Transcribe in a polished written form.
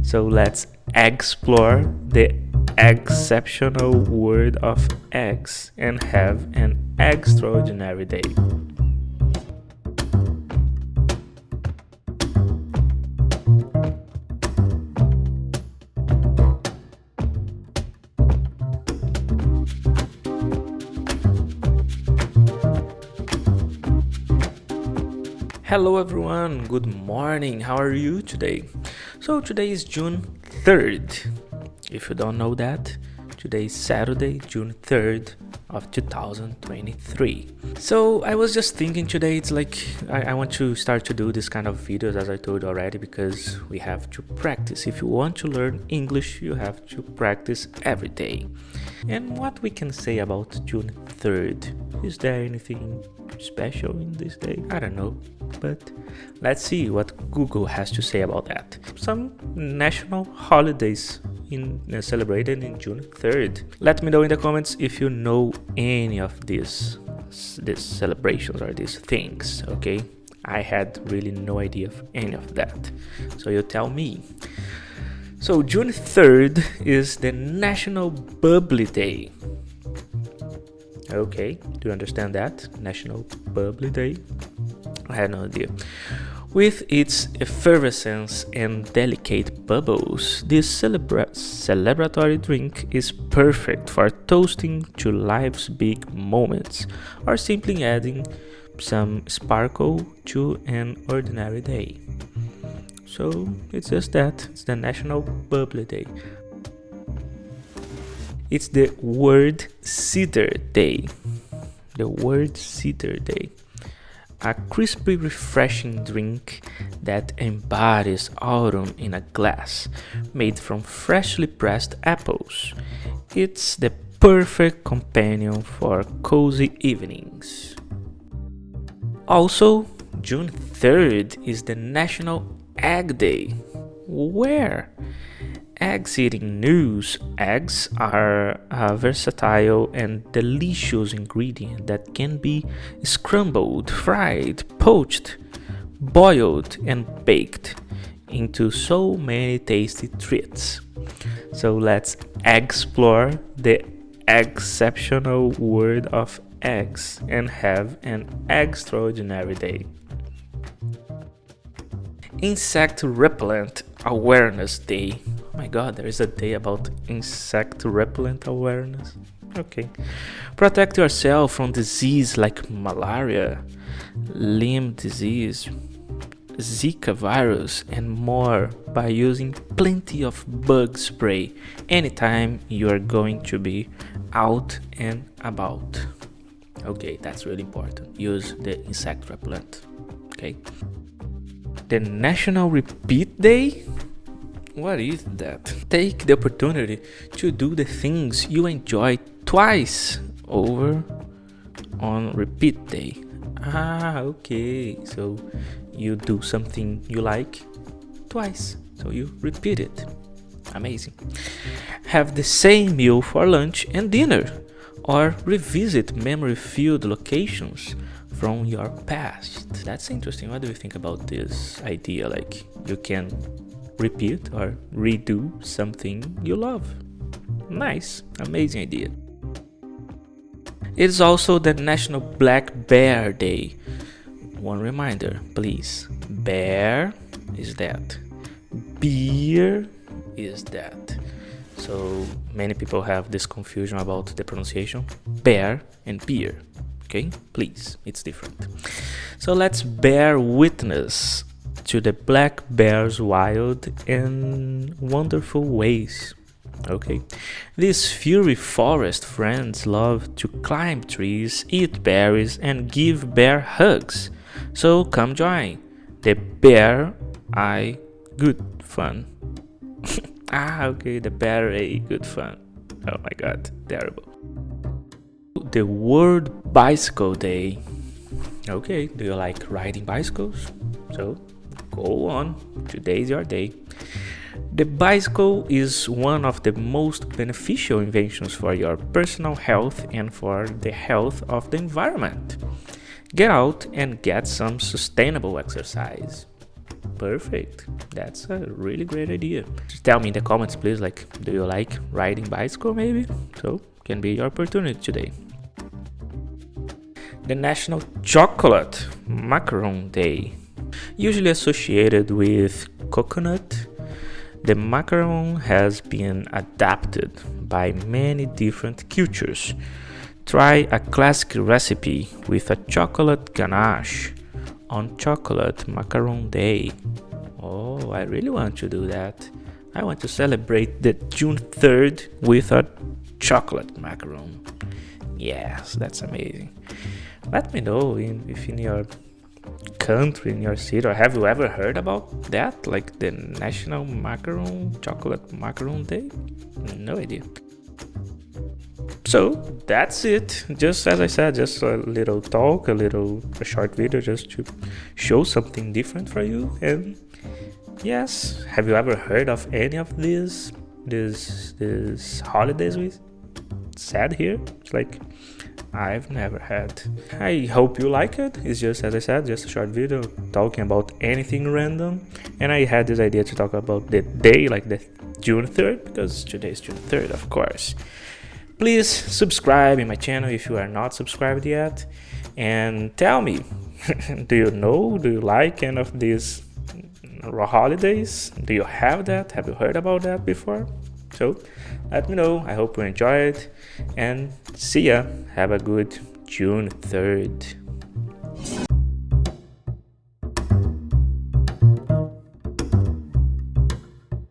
So let's explore the exceptional world of eggs and have an extraordinary day. Hello everyone, good morning, how are you today? So today is June 3rd. If you don't know that, today is Saturday, June 3rd of 2023. So I was just thinking today, it's like I want to start to do this kind of videos as I told you already, because we have to practice. If you want to learn English, you have to practice every day. And what we can say about June 3rd? Is there anything special in this day? I don't know, but let's see what Google has to say about that. Some national holidays celebrated in June 3rd. Let me know in the comments if you know any of these celebrations or these things, okay? I had really no idea of any of that, so you tell me. So June 3rd is the National Bubbly Day. Okay, do you understand that? National Bubbly Day? I had no idea. With its effervescence and delicate bubbles, this celebratory drink is perfect for toasting to life's big moments or simply adding some sparkle to an ordinary day. So it's just that, it's the National Bubbly Day. It's the World Cider Day. The World Cider Day. A crispy, refreshing drink that embodies autumn in a glass, made from freshly pressed apples. It's the perfect companion for cozy evenings. Also, June 3rd is the National Egg Day. Where? Eggs-eating news. Eggs are a versatile and delicious ingredient that can be scrambled, fried, poached, boiled, and baked into so many tasty treats. So let's explore the exceptional world of eggs and have an extraordinary day. Insect Repellent Awareness Day. Oh my god, there is a day about insect repellent awareness. Okay. Protect yourself from disease like malaria, Lyme disease, Zika virus, and more by using plenty of bug spray anytime you are going to be out and about. Okay, that's really important. Use the insect repellent. Okay. The National Repeat Day? What is that? Take the opportunity to do the things you enjoy twice over on repeat day. Okay. So you do something you like twice. So you repeat it. Amazing. Have the same meal for lunch and dinner, or revisit memory-filled locations from your past. That's interesting. What do you think about this idea? Like, you can repeat or redo something you love. Nice, amazing idea. It's also the National Black Bear Day. One reminder, please. Bear is that. Beer is that. So many people have this confusion about the pronunciation. Bear and beer. Okay, please, it's different. So let's bear witness to the black bear's wild and wonderful ways. Okay, these furry forest friends love to climb trees, eat berries, and give bear hugs. So come join the bear eye good fun. Okay, the bear eye good fun. Oh my god, terrible. The World Bicycle Day. Okay, do you like riding bicycles? So go on, today's your day. The bicycle is one of the most beneficial inventions for your personal health and for the health of the environment. Get out and get some sustainable exercise. Perfect. That's a really great idea. Just tell me in the comments, please, like, do you like riding bicycle maybe? So, can be your opportunity today. The National Chocolate Macaron Day. Usually associated with coconut, the macaron has been adapted by many different cultures. Try a classic recipe with a chocolate ganache on Chocolate Macaron Day. Oh, I really want to do that. I want to celebrate the June 3rd with a chocolate macaron. Yes, that's amazing. Let me know if in your country, in your city, or have you ever heard about that? Like the National Chocolate Macaron Day? No idea. So that's it. Just as I said, just a little talk, a short video just to show something different for you. And yes, have you ever heard of any of these holidays we said here? It's like I've never had. I hope you like it. It's just, as I said, just a short video talking about anything random. And I had this idea to talk about the day, like the June 3rd, because today is June 3rd, of course. Please subscribe in my channel if you are not subscribed yet, and tell me, do you like any of these holidays? Do you have that? Have you heard about that before? So let me know. I hope you enjoyed, and see ya. Have a good June 3rd.